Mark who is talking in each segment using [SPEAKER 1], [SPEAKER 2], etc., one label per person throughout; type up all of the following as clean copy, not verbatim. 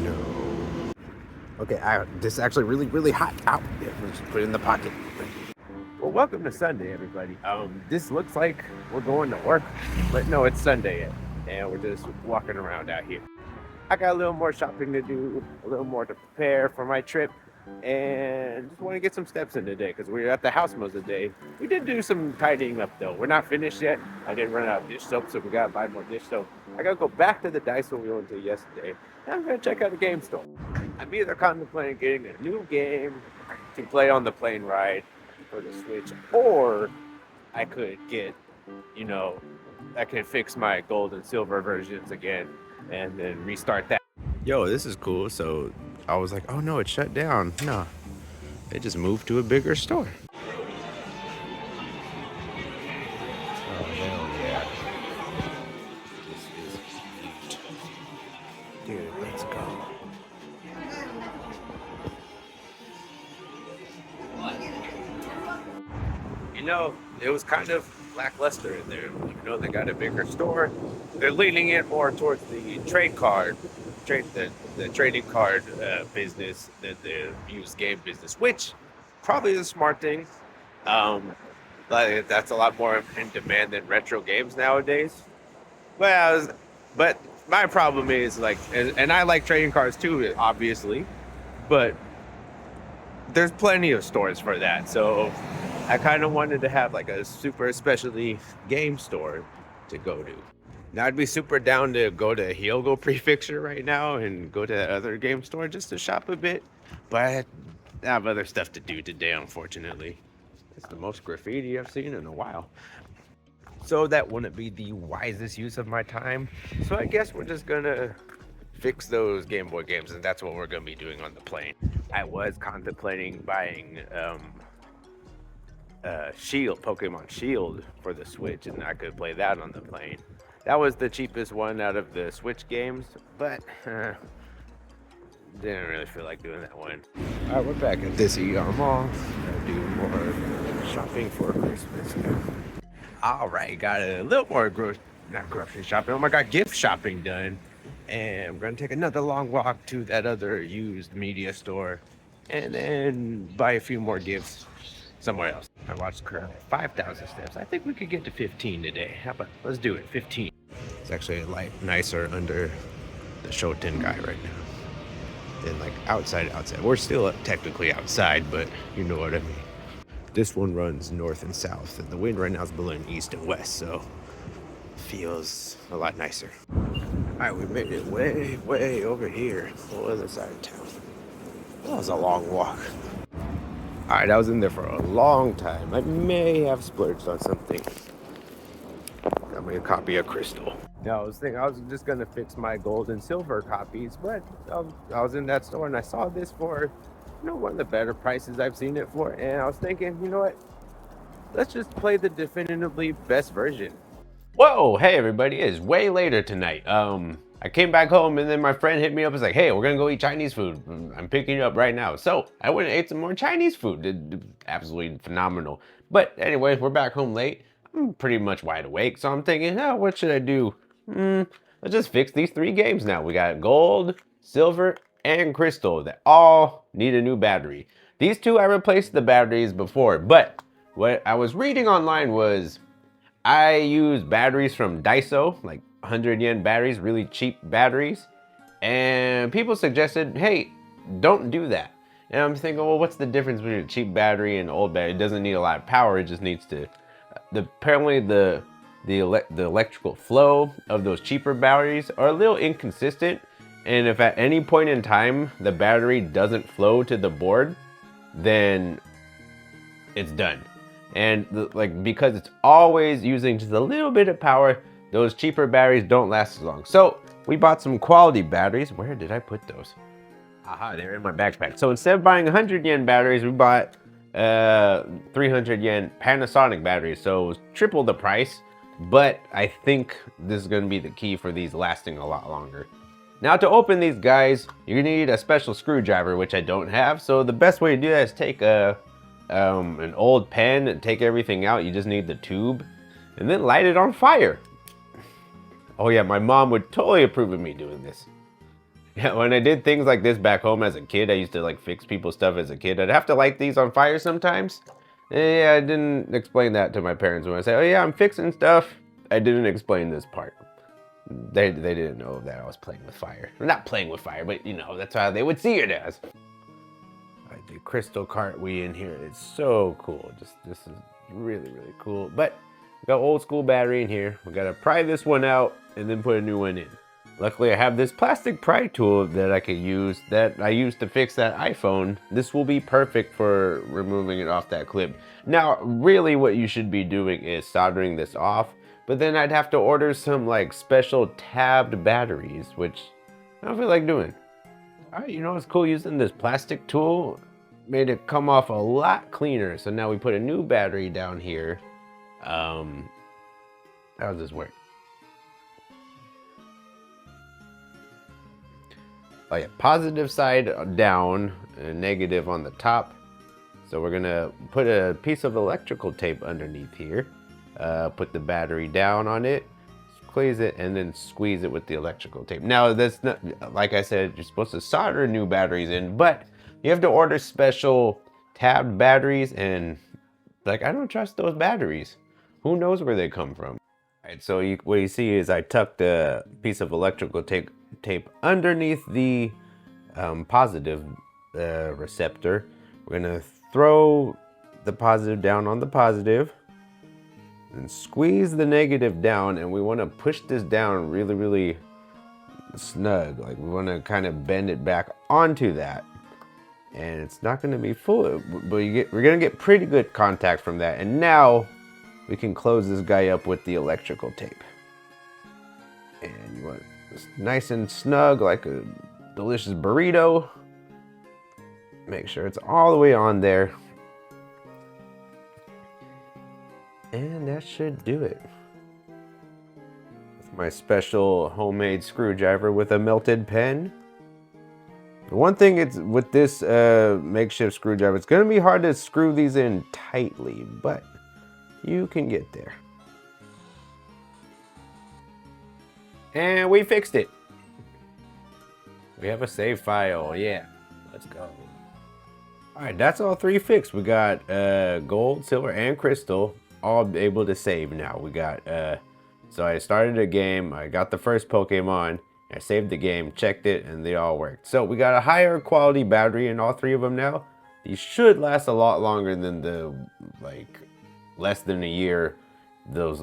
[SPEAKER 1] No. Okay, this is actually really hot. Ow. Yeah, let's just put it in the pocket. Well, welcome to Sunday, everybody. This looks like we're going to work, but no, it's Sunday, and we're just walking around out here. I got a little more shopping to do, a little more to prepare for my trip, and just want to get some steps in today because we were at the house most of the day. We did do some tidying up though. We're not finished yet. I didn't run out of dish soap, so we gotta buy more dish soap. I gotta go back to the Daiso we went to yesterday, and I'm gonna check out the game store. I'm either contemplating getting a new game to play on the plane ride for the Switch, or I could get, you know, I could fix my gold and silver versions again and then restart that. Yo, this is cool. So I was like, oh no, it shut down. No, they just moved to a bigger store. Oh, hell yeah. This is cute. Dude, let's go. You know, it was kind of lackluster in there. Even though they got a bigger store, they're leaning in more towards the the trading card business than the used game business, which probably is a smart thing. Um, like that's a lot more in demand than retro games nowadays. But but my problem is like, and I like trading cards too, obviously, but there's plenty of stores for that. So I kind of wanted to have like a super specialty game store to go to. Now I'd be super down to go to Hyogo Prefecture right now and go to that other game store just to shop a bit, but I have other stuff to do today, unfortunately. It's the most graffiti I've seen in a while. So that wouldn't be the wisest use of my time. So I guess we're just gonna fix those Game Boy games, and that's what we're gonna be doing on the plane. I was contemplating buying Shield, Pokemon Shield for the Switch, and I could play that on the plane. That was the cheapest one out of the Switch games, but didn't really feel like doing that one. All right, we're back at this ER Mall. Gotta do more shopping for Christmas. All right, got a little more not grocery shopping. Oh my God, gift shopping done. And we're gonna take another long walk to that other used media store, and then buy a few more gifts somewhere else. I watched currently 5,000 steps. I think we could get to 15 today. How about let's do it? 15. It's actually a light nicer under the Shoten guy right now. And like outside. We're still technically outside, but you know what I mean. This one runs north and south, and the wind right now is blowing east and west, so feels a lot nicer. All right, we made it way over here, on the other side of town. That was a long walk. All right, I was in there for a long time. I may have splurged on something. Got me a copy of Crystal. Now I was just gonna fix my gold and silver copies, but I was in that store and I saw this for, one of the better prices I've seen it for, and I was thinking, you know what? Let's just play the definitively best version. Whoa, hey everybody, it is way later tonight. I came back home and then my friend hit me up and was like, hey, we're gonna go eat Chinese food. I'm picking you up right now. So I went and ate some more Chinese food. Absolutely phenomenal. But anyway, we're back home late. I'm pretty much wide awake, so I'm thinking, what should I do? Let's just fix these 3 games now. We got gold, silver, and crystal that all need a new battery. These 2 I replaced the batteries before, but what I was reading online was I use batteries from Daiso, like 100 yen batteries, really cheap batteries. And people suggested, hey, don't do that. And I'm thinking, well, what's the difference between a cheap battery and an old battery? It doesn't need a lot of power, it just needs to, apparently the electrical flow of those cheaper batteries are a little inconsistent. And if at any point in time the battery doesn't flow to the board, then it's done. And because it's always using just a little bit of power, those cheaper batteries don't last as long. So we bought some quality batteries. Where did I put those? Aha, they're in my backpack. So instead of buying 100 yen batteries, we bought 300 yen Panasonic batteries. So it was triple the price, but I think this is gonna be the key for these lasting a lot longer. Now to open these guys, you're gonna need a special screwdriver, which I don't have. So the best way to do that is take an old pen and take everything out. You just need the tube and then light it on fire. Oh yeah, my mom would totally approve of me doing this. Yeah, when I did things like this back home as a kid, I used to like fix people's stuff as a kid. I'd have to light these on fire sometimes. Yeah, I didn't explain that to my parents when I say, oh yeah, I'm fixing stuff. I didn't explain this part. They didn't know that I was playing with fire. Not playing with fire, but you know, that's how they would see it as. The crystal cart we in here is so cool. This is really, really cool. But we got old school battery in here. We gotta pry this one out and then put a new one in. Luckily I have this plastic pry tool that I could use that I used to fix that iPhone. This will be perfect for removing it off that clip. Now, really what you should be doing is soldering this off, but then I'd have to order some like special tabbed batteries, which I don't feel like doing. All right, you know what's cool? Using this plastic tool made it come off a lot cleaner. So now we put a new battery down here. How does this work? Oh yeah, positive side down and negative on the top. So we're gonna put a piece of electrical tape underneath here. Put the battery down on it, squeeze it, and then squeeze it with the electrical tape. Now that's not, like I said, you're supposed to solder new batteries in, but you have to order special tabbed batteries, and like I don't trust those batteries. Who knows where they come from? All right, so what you see is I tucked a piece of electrical tape underneath the positive receptor. We're gonna throw the positive down on the positive and squeeze the negative down, and we want to push this down really, really snug. Like we want to kind of bend it back onto that. And it's not going to be full, but we're going to get pretty good contact from that. And now we can close this guy up with the electrical tape. And you want this nice and snug, like a delicious burrito. Make sure it's all the way on there. And that should do it. With my special homemade screwdriver with a melted pen. One thing with this makeshift screwdriver, it's going to be hard to screw these in tightly, but you can get there. And we fixed it. We have a save file, yeah. Let's go. All right, that's all three fixed. We got gold, silver, and crystal all able to save now. We got, so I started a game, I got the first Pokemon, I saved the game, checked it, and they all worked. So we got a higher quality battery in all three of them now. These should last a lot longer than the, like, less than a year those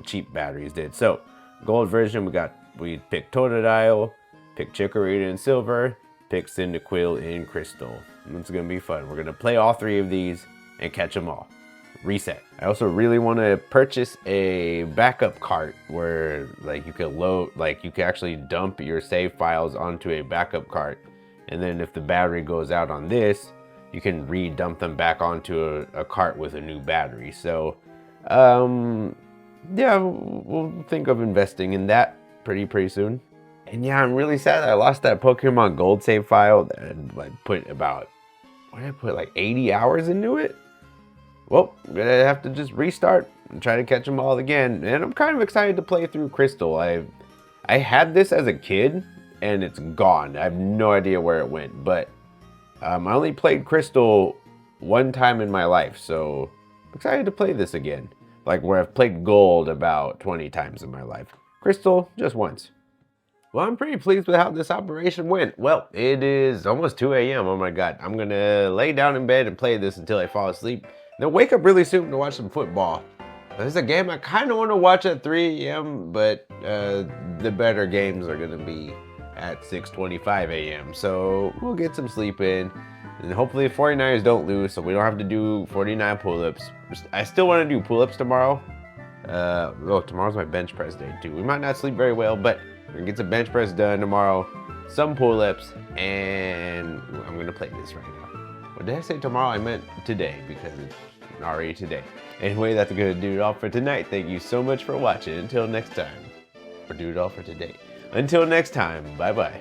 [SPEAKER 1] cheap batteries did. So, gold version, we picked Totodile, picked Chikorita in silver, picked Cyndaquil in crystal. And it's gonna be fun. We're gonna play all three of these and catch them all. Reset. I also really want to purchase a backup cart where like you can actually dump your save files onto a backup cart, and then if the battery goes out on this, you can re-dump them back onto a cart with a new battery. So yeah, we'll think of investing in that pretty soon. And yeah, I'm really sad I lost that Pokemon Gold save file that I'd like put about, what did I put, like 80 hours into it? Well, I'm gonna have to just restart and try to catch them all again. And I'm kind of excited to play through Crystal. I had this as a kid and it's gone. I have no idea where it went, but I only played Crystal one time in my life, so I'm excited to play this again. Like where I've played Gold about 20 times in my life. Crystal, just once. Well, I'm pretty pleased with how this operation went. Well, it is almost 2 a.m. Oh my God. I'm gonna lay down in bed and play this until I fall asleep. Then wake up really soon to watch some football. There's a game I kind of want to watch at 3 a.m., but the better games are gonna be at 6:25 a.m. So we'll get some sleep in. And hopefully the 49ers don't lose, so we don't have to do 49 pull-ups. I still want to do pull-ups tomorrow. Tomorrow's my bench press day too. We might not sleep very well, but we're gonna get some bench press done tomorrow, some pull-ups, and I'm gonna play this right now. What did I say tomorrow? I meant today, because it's already today. Anyway, that's gonna do it all for tonight. Thank you so much for watching. Until next time, or do it all for today. Until next time, bye-bye.